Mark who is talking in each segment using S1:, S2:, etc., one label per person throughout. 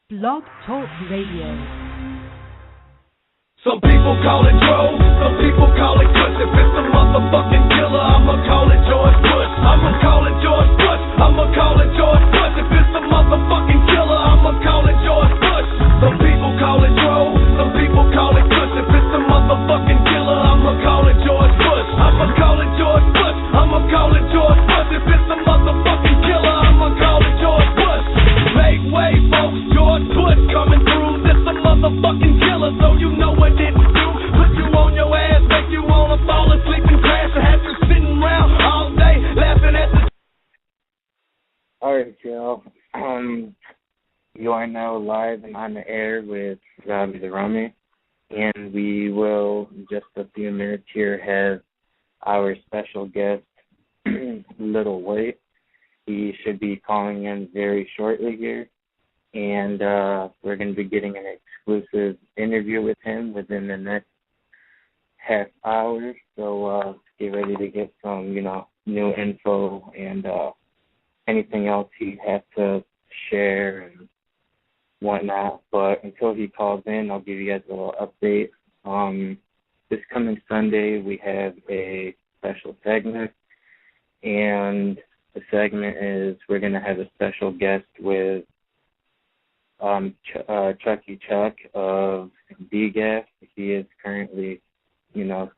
S1: Blog Talk Radio.
S2: Some people call it Dro, some people call it Kush. If it's a motherfucking killer, I'ma call it George Bush. I'ma call it George Bush. I'ma call it George Bush. If it's a motherfucking killer, I'ma call it George Bush. Some people call it Dro, some people call it Kush. If it's a motherfucking killer, I'ma call it George Bush. I'ma call it George Bush. I'ma call it George Bush. If it's a motherfucking killer, I'ma call it George Bush. Make way, folks, George Bush coming through. This a motherfucking killer, so you know what it do. Put you on your ass, make you wanna fall asleep and crash, and have you sitting around all day laughing at the.
S3: Alright, Joe. You are now live and on the air with Robbie the Rummy, and we will, in just a few minutes here, have our special guest, Lil Wyte. He should be calling in very shortly here, and we're going to be getting an exclusive interview with him within the next half hour. So get ready to get some, new info and anything else he has to share and whatnot. But until he calls in, I'll give you guys a little update. This coming Sunday, we have a special segment, and the segment is we're going to have a special guest with Chucky Chuck of DGAF. He is currently,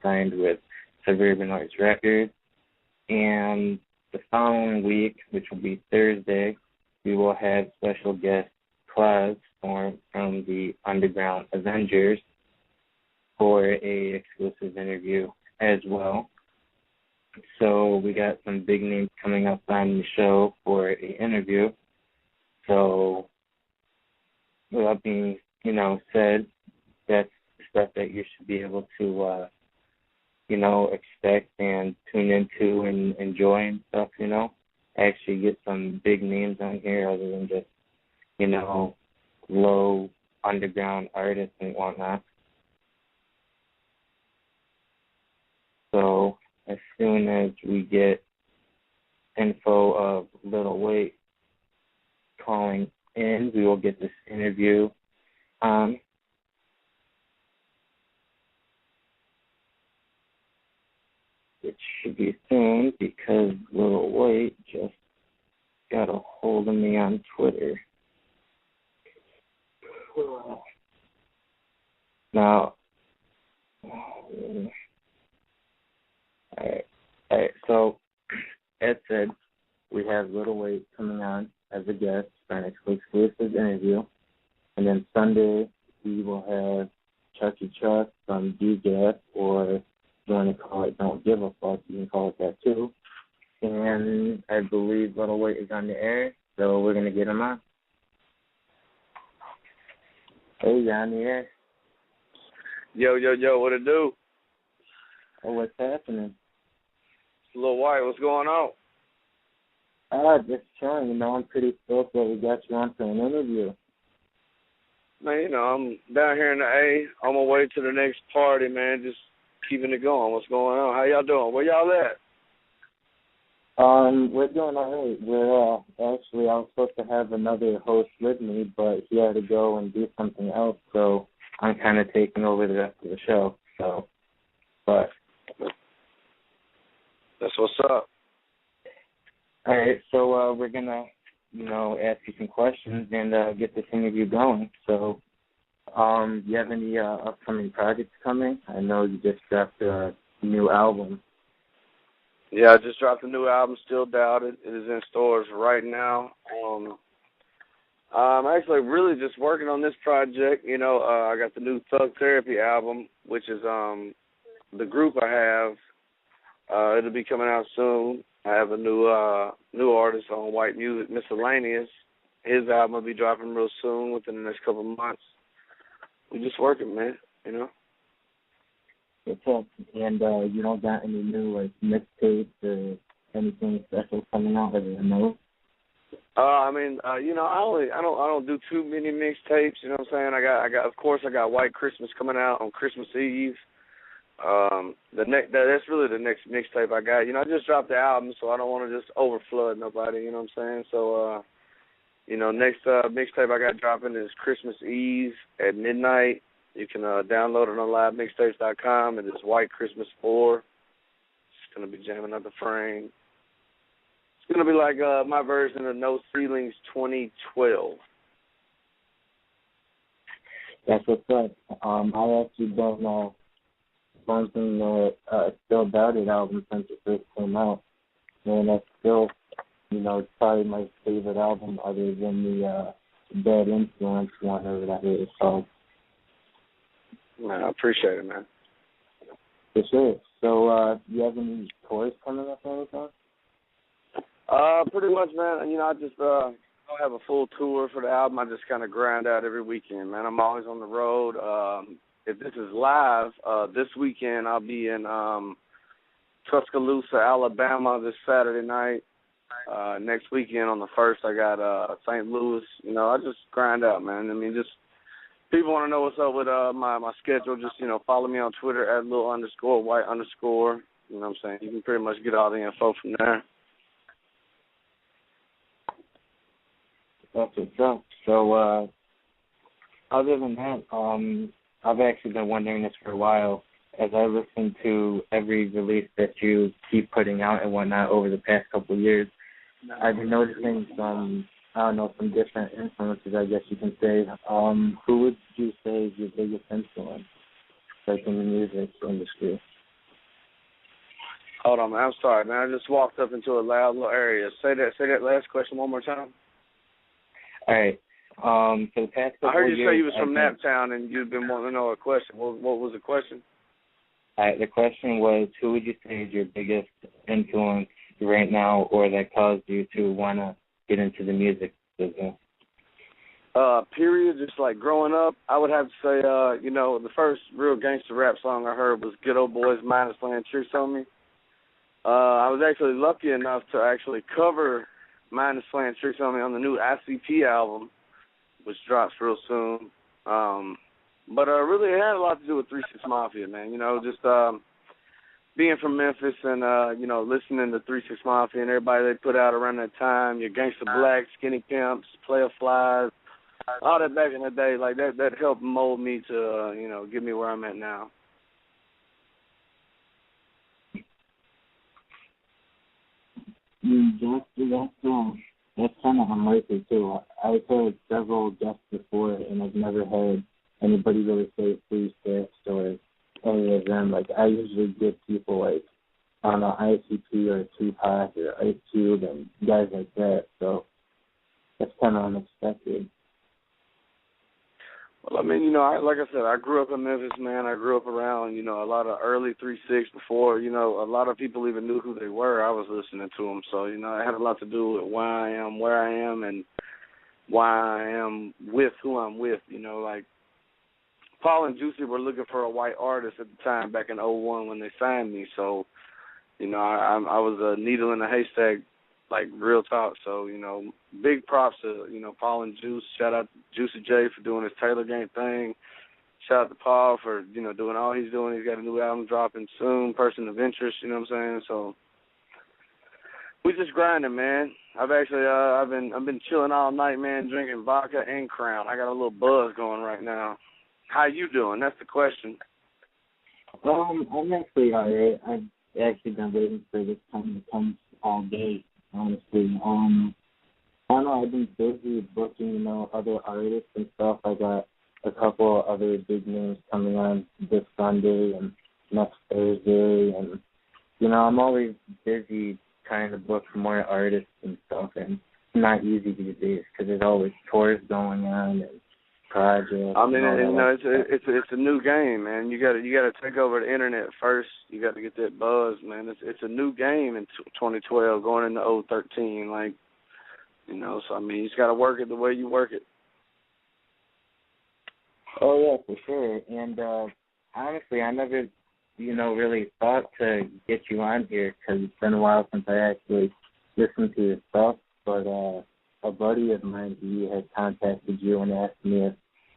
S3: signed with Suburban Arts Records. And the following week, which will be Thursday, we will have special guest Claus from the Underground Avengers for a exclusive interview as well. So we got some big names coming up on the show for an interview. So with that being, said, that's stuff that you should be able to, expect and tune into and enjoy and stuff, Actually get some big names on here other than just, low underground artists and whatnot. So as soon as we get info of Lil Wyte calling in, we will get this interview on. It should be soon because Lil Wyte just got a hold of me on Twitter. Now, Alright, so as said, we have Lil Wyte coming on as a guest for an exclusive interview. And then Sunday, we will have Chucky Chuck from DGAF, or if you want to call it Don't Give a Fuck, you can call it that too. And I believe Lil Wyte is on the air, so we're going to get him on. Hey, you on the air?
S4: Yo, what it do?
S3: Oh, what's happening?
S4: Lil Wyte, what's going on?
S3: Just chilling. I'm pretty stoked that we got you on for an interview.
S4: Man, I'm down here in the A, on my way to the next party, man, just keeping it going. What's going on? How y'all doing? Where y'all at?
S3: We're doing all right. We're actually, I was supposed to have another host with me, but he had to go and do something else, so I'm kind of taking over the rest of the show. But
S4: that's what's up.
S3: All right, so we're going to, ask you some questions and get this interview going. So do you have any upcoming projects coming? I know you just dropped a new album.
S4: Yeah, I just dropped a new album, Still Doubt It. It is in stores right now. I'm actually really just working on this project. I got the new Thug Therapy album, which is the group I have. It'll be coming out soon. I have a new artist on White Music, Miscellaneous. His album will be dropping real soon, within the next couple of months. We're just working, man,
S3: What's up? And you don't got any new mixtapes or anything special coming out other than those?
S4: I don't do too many mixtapes. You know what I'm saying? I got White Christmas coming out on Christmas Eve. That's really the next mixtape I got. I just dropped the album, so I don't want to just overflood nobody. You know what I'm saying? So Next mixtape I got dropping is Christmas Eve at midnight. You can download it on livemixtapes.com. It is White Christmas 4. It's going to be jamming up the frame. It's going to be like my version of No Ceilings 2012.
S3: That's what's up. I actually don't know one thing that Still Doubted album since it first came out. And that's still, it's probably my favorite album other than the Bad Influence one over that it was called.
S4: Man, I appreciate it, man.
S3: For sure. So, you have any tours coming up or anything?
S4: Pretty much, man. I just don't have a full tour for the album. I just kind of grind out every weekend, man. I'm always on the road. If this is live, this weekend I'll be in Tuscaloosa, Alabama this Saturday night. Next weekend on the 1st, I got St. Louis. I just grind out, man. Just people want to know what's up with my schedule. Just, follow me on Twitter at Lil_Wyte_. You know what I'm saying? You can pretty much get all the info from there.
S3: That's what's up. So, other than that, I've actually been wondering this for a while. As I listen to every release that you keep putting out and whatnot over the past couple of years, I've been noticing some different influences, I guess you can say. Who would you say is your biggest influence, like in the music industry?
S4: Hold on, man. I'm sorry, man. I just walked up into a loud little area. Say that last question one more time.
S3: All right. For the past couple of years,
S4: I heard you say you was from Naptown and you've been wanting to know a question. What was the question?
S3: The question was, who would you say is your biggest influence right now, or that caused you to want to get into the music business?
S4: Period. Just like growing up, I would have to say, the first real gangster rap song I heard was Good Old Boys Minus Playing Tricks on Me. I was actually lucky enough to actually cover Minus Playing Tricks on Me on the new ICP album, which drops real soon. But really it had a lot to do with 3 6 Mafia, man. Just being from Memphis and, listening to 3 6 Mafia and everybody they put out around that time, your Gangsta Black, Skinny Pimps, Player Flies, all that back in the day, like that helped mold me to, get me where I'm at now.
S3: That's kind of unlikely, too. I've heard several guests before, and I've never heard anybody really say 3 6 or any of them. Like, I usually get people like, I don't know, ICP or Tupac or Ice Cube and guys like that, so that's kind of unexpected.
S4: Well, like I said, I grew up in Memphis, man. I grew up around, a lot of early 3 6 before, a lot of people even knew who they were. I was listening to them. So, it had a lot to do with why I am where I am and why I am with who I'm with. Like Paul and Juicy were looking for a white artist at the time back in 2001 when they signed me. So, I was a needle in a haystack, like real talk. So, big props to, Paul and Juice. Shout out to Juicy J for doing his Taylor Gang thing. Shout out to Paul for, doing all he's doing. He's got a new album dropping soon, Person of Interest, you know what I'm saying? So we just grinding, man. I've actually I've been chilling all night, man, drinking vodka and Crown. I got a little buzz going right now. How you doing? That's the question.
S3: I'm actually all right. I've actually been waiting for this time to come all day, honestly. I don't know, I've been busy booking, other artists and stuff. I got a couple other big names coming on this Sunday and next Thursday. And, I'm always busy trying to book more artists and stuff. And it's not easy these days because there's always tours going on and projects.
S4: It's a new game, man. You got to take over the internet first. You got to get that buzz, man. It's a new game in 2012 going into 2013. Like, so you just got to work it the way you work it.
S3: Oh yeah, for sure. And honestly, I never, really thought to get you on here because it's been a while since I actually listened to your stuff. But a buddy of mine, he had contacted you and asked me if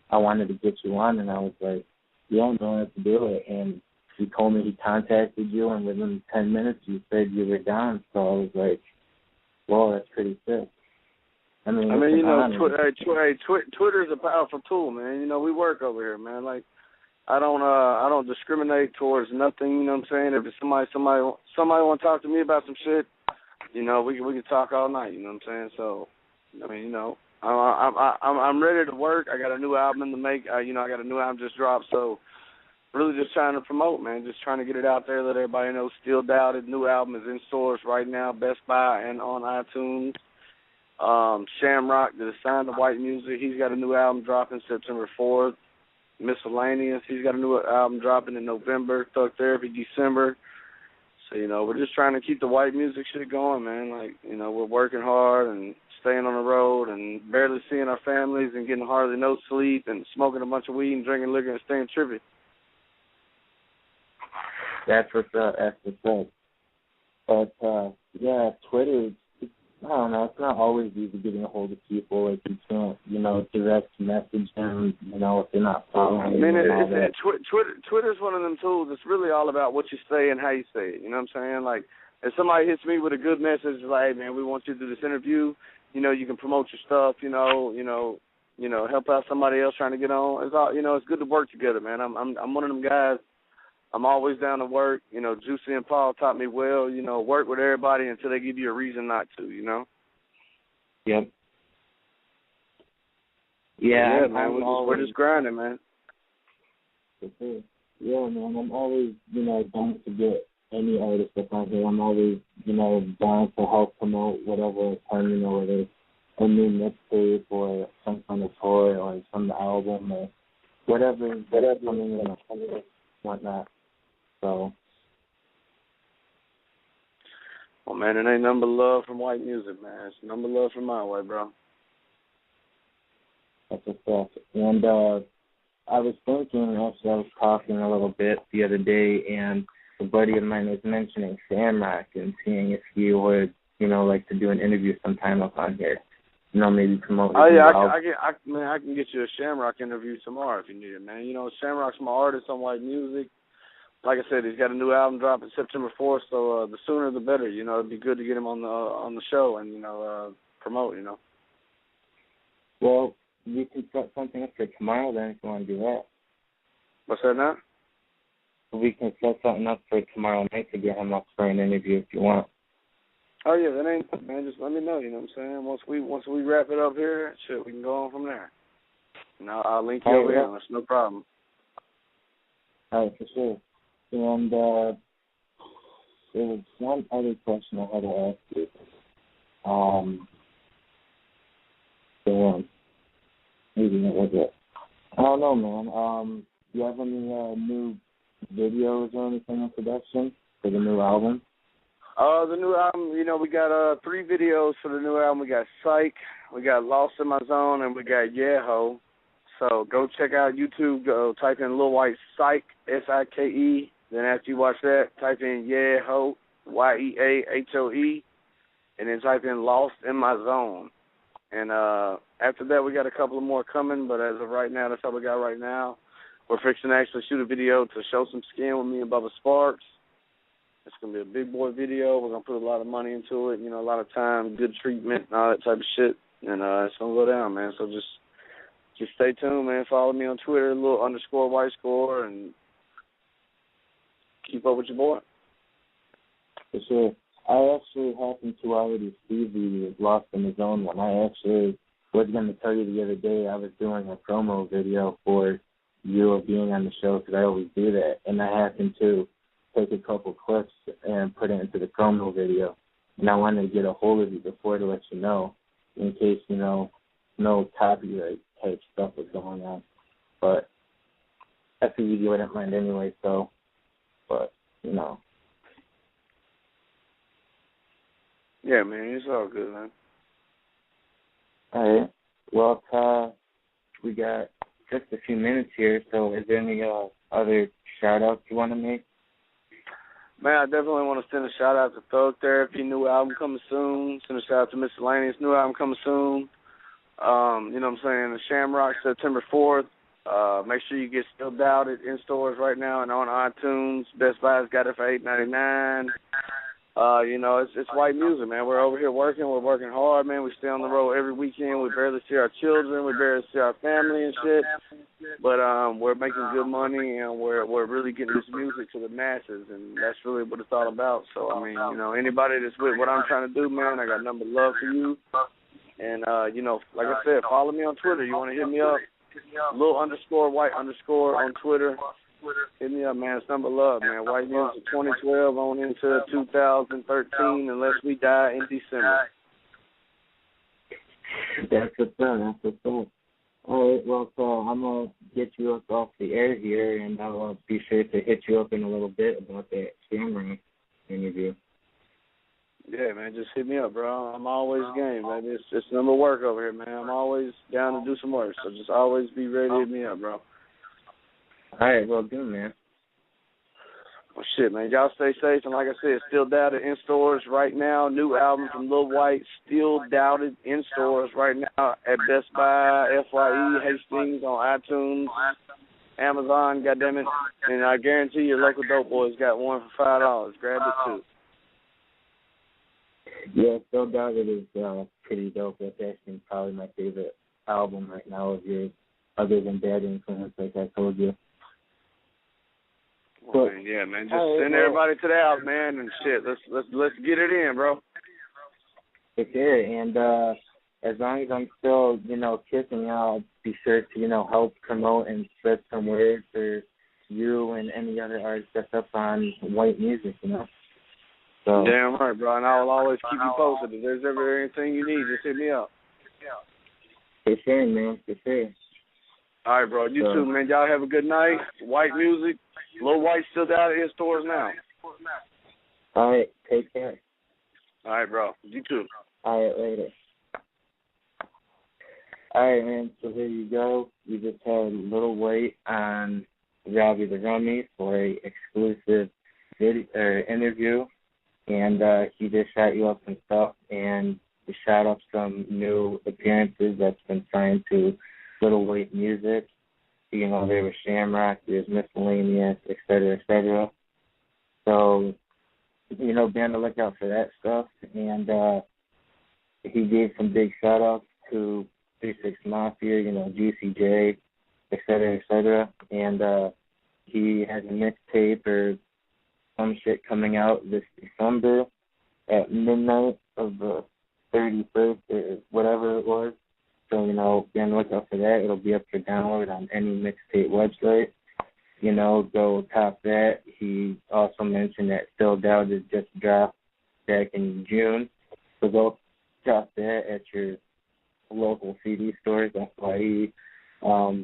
S3: I wanted to get you on, and I was like, yeah, I'm going to do it. And he told me he contacted you, and within 10 minutes you said you were down. So I was like, whoa, that's pretty sick. I mean,
S4: you know, Twitter's a powerful tool, man. You know, we work over here, man. Like, I don't discriminate towards nothing. You know what I'm saying? If it's somebody want to talk to me about some shit, you know, we can talk all night. You know what I'm saying? So, I mean, you know, I'm ready to work. I got a new album to make. You know, I got a new album just dropped. So, really just trying to promote, man. Just trying to get it out there, let everybody know. Still Doubted. New album is in stores right now, Best Buy and on iTunes. Shamrock, that is signed to White Music, he's got a new album dropping September 4th. Miscellaneous, he's got a new album dropping in November. Thug Therapy, December. So, you know, we're just trying to keep the white music shit going, man. Like, you know, we're working hard and staying on the road and barely seeing our families and getting hardly no sleep and smoking a bunch of weed and drinking liquor and staying trippy.
S3: That's what's up. That's what's up. But, yeah, Twitter, I don't know, it's not always easy getting a hold of people. Like, you can't, you know, direct message them, you know, if they're not following you.
S4: I mean, Twitter's one of them tools. It's really all about what you say and how you say it. You know what I'm saying? Like, if somebody hits me with a good message, like, hey, man, we want you to do this interview, you know, you can promote your stuff, you know, help out somebody else trying to get on. It's all, you know, it's good to work together, man. I'm one of them guys. I'm always down to work. You know, Juicy and Paul taught me well, you know, work with everybody until they give you a reason not to, you know?
S3: Yep. Yeah,
S4: man, we're just grinding, man.
S3: Yeah, man, I'm always, you know, down to get any artist that's on here. I'm always, you know, down to help promote whatever time, you know, whether it's a new mixtape or some kind of toy or some album or whatever coming in or whatnot. So.
S4: Well, man, it ain't nothing but love from white music, man. It's nothing but love from my way, bro.
S3: That's what's up. And I was thinking, actually, I was talking a little bit the other day, and a buddy of mine was mentioning Shamrock and seeing if he would, you know, like to do an interview sometime up on here. You know, maybe promote.
S4: Oh, yeah, I can get you a Shamrock interview tomorrow if you need it, man. You know, Shamrock's my artist on white music. Like I said, he's got a new album dropping September 4th, so the sooner the better. You know, it'd be good to get him on the show and, you know, promote, you know.
S3: Well, we can set something up for tomorrow then if you want to do that.
S4: What's that now?
S3: We can set something up for tomorrow night to get him up for an interview if you want.
S4: Oh, yeah, that ain't, man, just let me know, you know what I'm saying? Once we wrap it up here, shit, we can go on from there. And I'll link you over here. That's no problem.
S3: All right, for sure. And there was one other question I had to ask you. Maybe that was it. I don't know, man. Do you have any new videos or anything in production for the new album?
S4: The new album, you know, we got 3 videos for the new album. We got Psych, we got Lost in My Zone, and we got Yeah Ho. So go check out YouTube. Go type in Lil Wyte Psych, S-I-K-E. Then after you watch that, type in Yeah Ho, Y-E-A-H-O-E, and then type in Lost in My Zone. And after that, we got a couple of more coming, but as of right now, that's all we got right now. We're fixing to actually shoot a video to show some skin with me and Bubba Sparks. It's going to be a big boy video. We're going to put a lot of money into it, you know, a lot of time, good treatment, and all that type of shit. And it's going to go down, man. So just stay tuned, man. Follow me on Twitter, _White_, and keep up with your boy.
S3: For sure. I actually happened to already see the Lost in the Zone one. I actually was going to tell you the other day I was doing a promo video for you being on the show because I always do that. And I happened to take a couple clips and put it into the promo video. And I wanted to get a hold of you before to let you know in case, you know, no copyright type stuff was going on. But I figured you wouldn't mind anyway, so, but, you know.
S4: Yeah, man, it's all good, man.
S3: All right. Well, we got just a few minutes here, so is there any other shout-outs you want to make?
S4: Man, I definitely want to send a shout-out to Thug Therapy, new album coming soon. Send a shout-out to Miscellaneous, new album coming soon. You know what I'm saying? The Shamrock, September 4th. Make sure you get Still Doubted in stores right now and on iTunes. Best Buy's got it for $8.99. It's white music, man. We're over here working. We're working hard, man. We stay on the road every weekend. We barely see our children. We barely see our family and shit. But we're making good money, and we're really getting this music to the masses, and that's really what it's all about. So, I mean, anybody that's with what I'm trying to do, man, I got nothing but love for you. And, like I said, follow me on Twitter. You want to hit me up? Lil_Wyte_ on Twitter. Hit me up, man. It's number love, man. White Music 2012 on into 2013, unless we die in December.
S3: That's what's up. That's what's up. All right, well, so I'm going to get you up off the air here, and I'll be sure to hit you up in a little bit about that camera interview.
S4: Yeah, man, just hit me up, bro. I'm always game, baby. It's number work over here, man. I'm always down to do some work, so just always be ready to hit me up, bro.
S3: All right, well, good, man.
S4: Well, shit, man. Y'all stay safe. And like I said, Still Doubted in stores right now. New album from Lil Wyte, Still Doubted in stores right now at Best Buy, FYE, Hastings, on iTunes, Amazon, goddammit. And I guarantee your local dope boys got one for $5. Grab it, too.
S3: Yeah, Still Doubted is pretty dope. That's actually probably my favorite album right now of yours, other than Bad Influence, like I told you.
S4: Well, man, yeah, man. Just send everybody to the house, man, and shit. Let's get it in, bro.
S3: For sure. And as long as I'm still, kicking, I'll be sure to, help promote and spread some word for you and any other artists that's up on white music, So
S4: damn right, bro. And I will always keep you posted. If there's ever anything you need, just hit me up.
S3: For sure, man. For sure.
S4: All right, bro. You too, man. Y'all have a good night. White music. Lil Wyte Still Doubted in stores now.
S3: All right. Take care.
S4: All right, bro. You too.
S3: All right, later. All right, man. So here you go. We just had Lil Wyte on Robbie the Rummy for a exclusive interview, and he just shot you up some stuff, and he shot up some new appearances that's been signed to Lil Wyte music. There was Shamrock, there's Miscellaneous, et cetera, et cetera. So, be on the lookout for that stuff. And he gave some big shout-outs to 36 Mafia, GCJ, et cetera, et cetera. And he has a mixtape or some shit coming out this December at midnight of the 31st or whatever it was. So, be on the lookout for that. It'll be up for download on any mixtape website. Go top that. He also mentioned that Still Doubted just dropped back in June. So go top that at your local CD stores, FYE,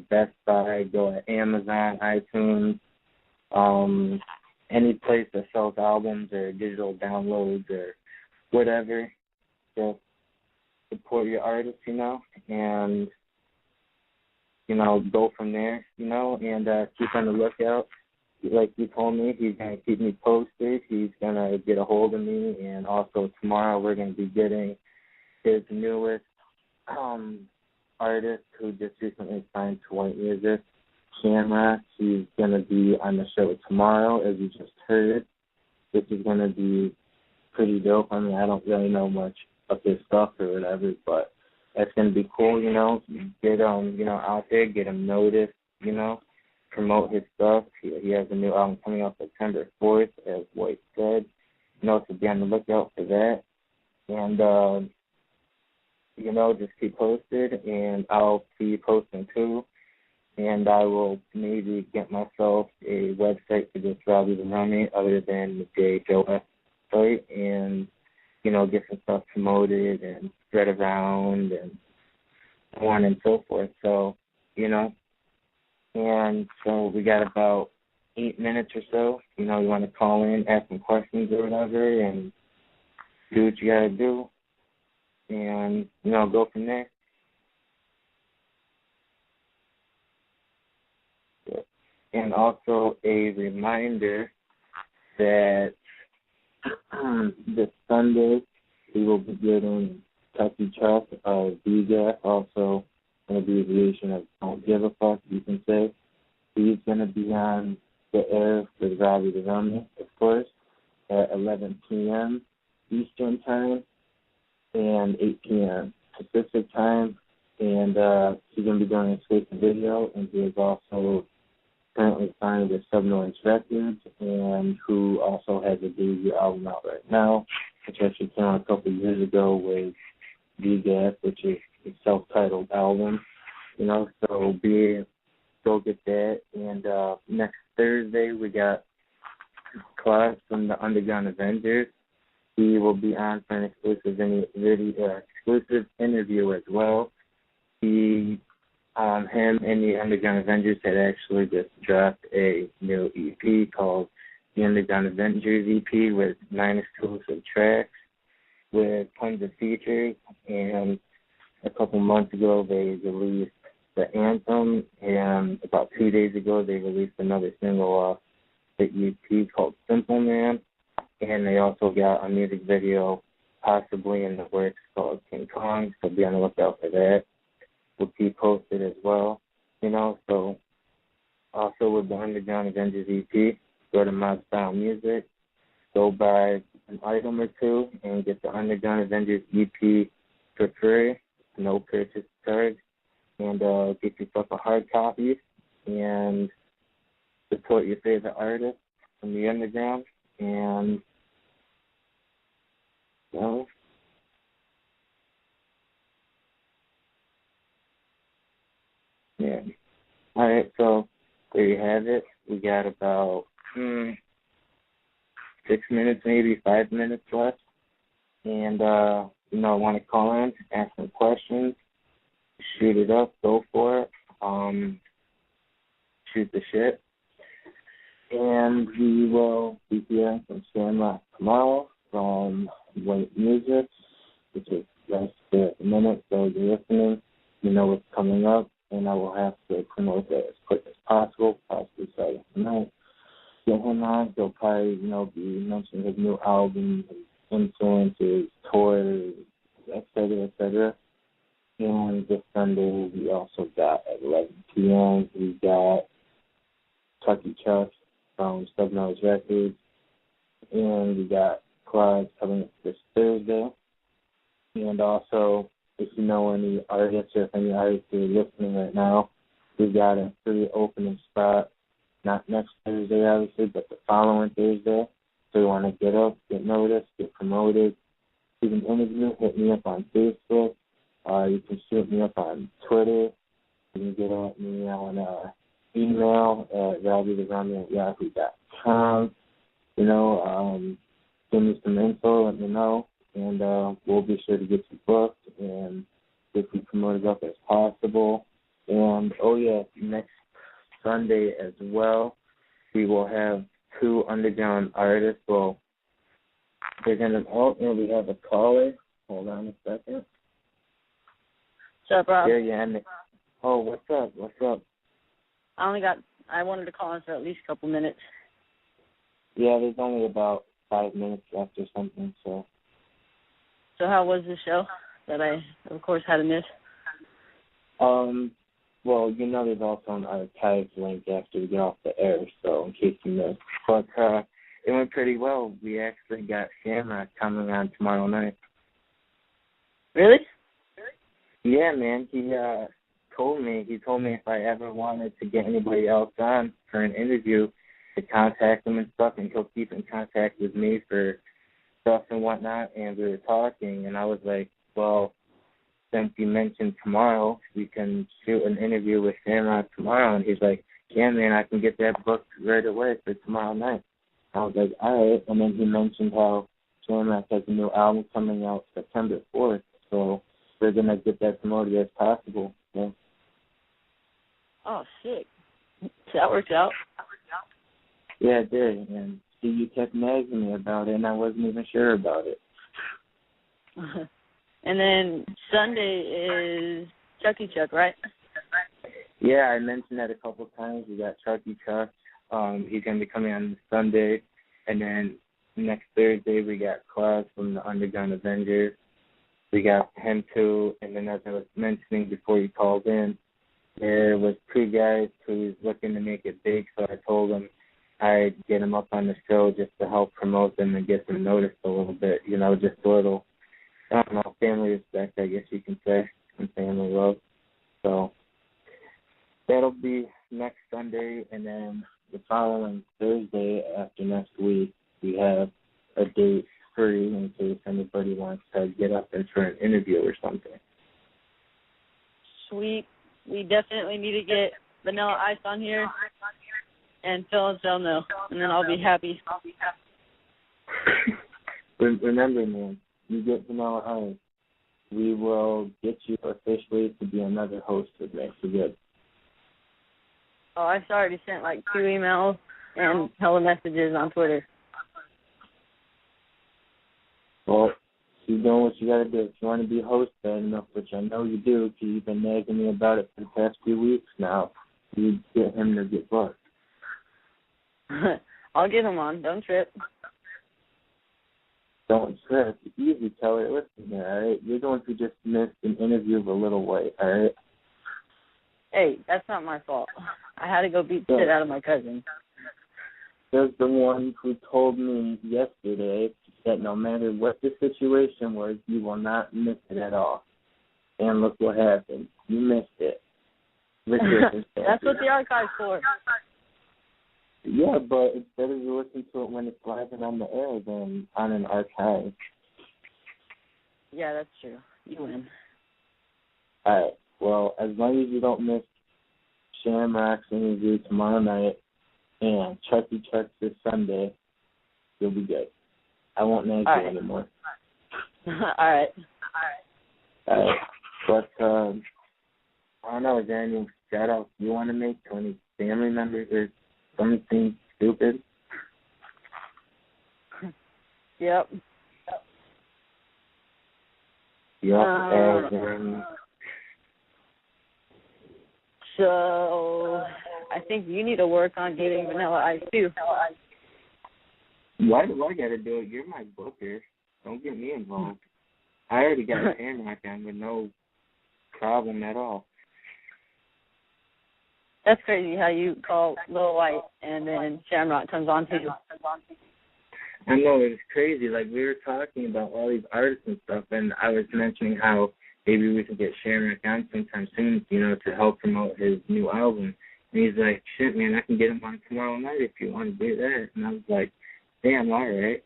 S3: Best Buy, go at Amazon, iTunes, any place that sells albums or digital downloads or whatever. Just support your artists, and, go from there, and keep on the lookout. Like you told me, he's going to keep me posted. He's going to get a hold of me, and also tomorrow we're going to be getting his newest artist who just recently signed to white music, Shamrock. He's going to be on the show tomorrow, as you just heard. This is going to be pretty dope. I mean, I don't really know much of his stuff or whatever, but that's going to be cool, get out there, get him noticed, promote his stuff. He has a new album coming out September 4th, as White said, so be on the lookout for that. And, just keep posted, and I'll be posting too. And I will maybe get myself a website for just Robbie the Rummy other than the JHOS site, and get some stuff promoted and spread around and so on and so forth. So, and so we got about 8 minutes or so. You want to call in, ask some questions or whatever, and do what you got to do, and, go from there. And also a reminder that this Sunday we will be getting Tucky Chuck of VGAF, also an abbreviation of Don't Give a Fuck, you can say. He's going to be on the air with Robbie the Rummy, of course. at 11 p.m. Eastern Time and 8 p.m. Pacific Time. And he's going to be doing an exclusive video, and he is also currently signed with Subnoise Records, and who also has a debut album out right now, which actually came out a couple of years ago with VGAS, which is a self-titled album. So go get that. And next Thursday, we got Claus from the Underground Avengers. He will be on for an exclusive interview as well. Him and the Underground Avengers had actually just dropped a new EP called the Underground Avengers EP with 9 exclusive tracks with tons of features. And a couple months ago, they released the anthem, and about 2 days ago, they released another single off the EP called Simple Man. And they also got a music video possibly in the works called King Kong, so be on the lookout for that. Will be posted as well, so also with the Underground Avengers EP, go to My Style Music, go buy an item or two, and get the Underground Avengers EP for free, no purchase charge, and get yourself a hard copy, and support your favorite artist from the Underground, and, yeah. All right, so there you have it. We got about 6 minutes, maybe 5 minutes left. And, I want to call in, ask some questions, shoot it up, go for it, shoot the shit. And we will be hearing from Sandlot tomorrow from White Music, which is last the minute, so you're listening, you know what's coming up. And I will have to promote that as quick as possible, possibly Saturday tonight. Get him on. He'll probably, be mentioning his new album, his influences, tours, et cetera, And this Sunday, we also got at 11 p.m., we got Chucky Chuck from Subnoise Records. And we got Claus coming this Thursday. And also, if you know any artists or if any artists are listening right now, we got a free opening spot, not next Thursday, obviously, but the following Thursday. So you want to get up, get noticed, get promoted. You can interview, hit me up on Facebook. You can shoot me up on Twitter. You can get at me on email at robbie@yahoo.com. Give me some info, let me know. And we'll be sure to get you booked and get you promoted up as possible. And, next Sunday as well, we will have 2 underground artists. Well, they're going to, we have a caller. Hold on a second.
S5: What's up, Rob?
S3: Yeah. Oh, what's up?
S5: I wanted to call in for at least a couple minutes.
S3: Yeah, there's only about 5 minutes left or something, so.
S5: So how was the show that I, of course, had to miss?
S3: Well, there's also an archives link after we get off the air, so in case you missed. But it went pretty well. We actually got Shamrock coming on tomorrow night.
S5: Really?
S3: Yeah, man. He told me if I ever wanted to get anybody else on for an interview to contact him and stuff, and he'll keep in contact with me for stuff and whatnot. And we were talking, and I was like, well, since you mentioned tomorrow, we can shoot an interview with Shamrock tomorrow. And he's like, yeah, man, I can get that booked right away for tomorrow night. I was like, all right. And then he mentioned how Shamrock has a new album coming out September 4th, so we're going to get that promoted as possible. Yeah.
S5: Oh, sick. That worked out.
S3: Yeah, it did. And see, you kept nagging me about it, and I wasn't even sure about it.
S5: And then Sunday is Chucky Chuck, right?
S3: Yeah, I mentioned that a couple of times. We got Chucky Chuck. He's going to be coming on Sunday. And then next Thursday, we got Claus from the Underground Avengers. We got him too. And then as I was mentioning before you called in, there was 2 guys who was looking to make it big. So I told him I'd get them up on the show just to help promote them and get them noticed a little bit, just a little, I don't know, family respect, I guess you can say, and family love. So that'll be next Sunday, and then the following Thursday after next week, we have a date free in case anybody wants to get up and for an interview or something.
S5: Sweet. We definitely need to get Vanilla Ice on here and Phil and Phil know, and then I'll be happy.
S3: Remember, man, you get Vanilla Ice, we will get you officially to be another host with me. So good.
S5: Oh, I've already sent like 2 emails and hella messages on Twitter.
S3: Well, you're doing what you got to do. If you want to be a host bad enough, which I know you do, because you've been nagging me about it for the past few weeks now, you get him to get booked.
S5: I'll get him on. Don't trip.
S3: Don't trip. Easy, tell her, listen here, all right? You're the one who just missed an interview of a Lil Wyte, all right?
S5: Hey, that's not my fault. I had to go beat the shit out of my cousin.
S3: There's the one who told me yesterday that no matter what the situation was, you will not miss it at all. And look what happened. You missed it.
S5: That's what the archive's for.
S3: Yeah, but it's better to listen to it when it's live and on the air than on an archive.
S5: Yeah, that's true. You win.
S3: All right. Well, as long as you don't miss Shamrock's interview tomorrow night and Chucky Chuck's this Sunday, you'll be good. I won't nag you anymore.
S5: All right.
S3: But, I don't know, is there any shout-outs you want to make to any family members or something stupid?
S5: Yep. So, I think you need to work on getting Vanilla Ice, too.
S3: Why do I got to do it? You're my booker. Don't get me involved. I already got a Shamrock on with no problem at all.
S5: That's crazy how you call Lil Wyte and then Shamrock comes on, too.
S3: I know, it was crazy. Like, we were talking about all these artists and stuff, and I was mentioning how maybe we could get Shamrock on sometime soon, to help promote his new album. And he's like, shit, man, I can get him on tomorrow night if you want to do that. And I was like, damn, all right.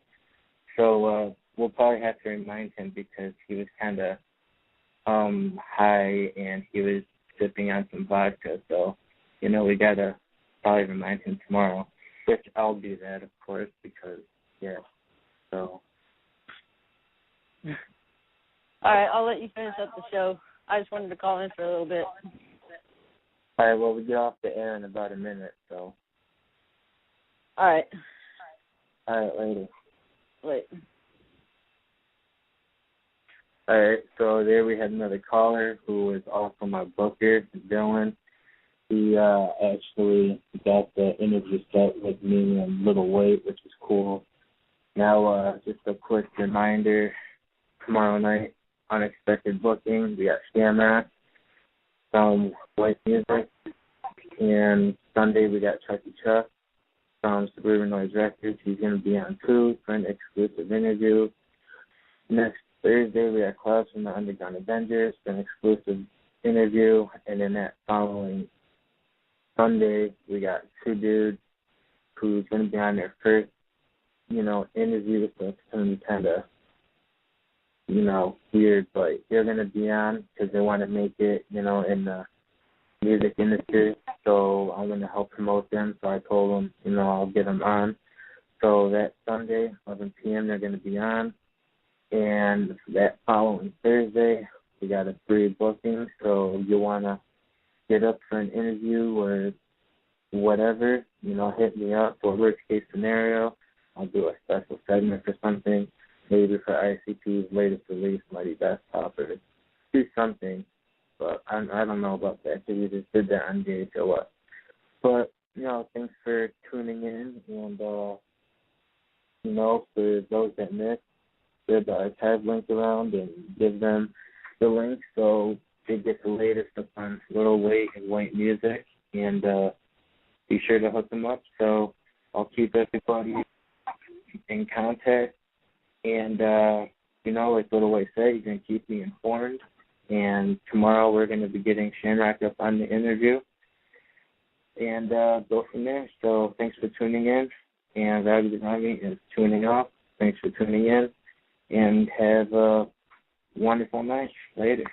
S3: So we'll probably have to remind him because he was kind of high and he was sipping on some vodka. So, we got to probably remind him tomorrow, which I'll do that, of course, because, yeah. So.
S5: All right, I'll let you finish up the show. I just wanted to call in for a little bit.
S3: All right, well, we get off the air in about a minute, so.
S5: All right.
S3: All right, later.
S5: Wait.
S3: All right, so there we had another caller who was also my booker, Dylan. He actually got the interview set with me and Lil Wyte, which is cool. Now, just a quick reminder, tomorrow night, unexpected booking. We got Shamrock, some white music, and Sunday we got Chucky Chuck from Suburban Noise Records. He's going to be on too for an exclusive interview. Next Thursday we got Klaus from the Underground Avengers for an exclusive interview, and then that following Sunday we got 2 dudes who's going to be on their first, interview, so it's going to be kind of, weird, but they're going to be on because they want to make it, in the music industry, so I'm going to help promote them, so I told them, I'll get them on. So that Sunday, 11 p.m., they're going to be on, and that following Thursday, we got a free booking, so if you want to get up for an interview or whatever, hit me up for worst case scenario. I'll do a special segment or something, maybe for ICP's latest release, Mighty Desktop, or do something. But I don't know about that, because we just did that on JHOS. But, thanks for tuning in, and, for those that missed, spread the archive link around and give them the link so they get the latest up on Lil Wyte and white music, and be sure to hook them up so I'll keep everybody in contact. And, like Lil Wyte said, you're going to keep me informed. And tomorrow we're going to be getting Shamrock up on the interview and go from there. So thanks for tuning in. And Robbie the Rummy is tuning off. Thanks for tuning in. And have a wonderful night. Later.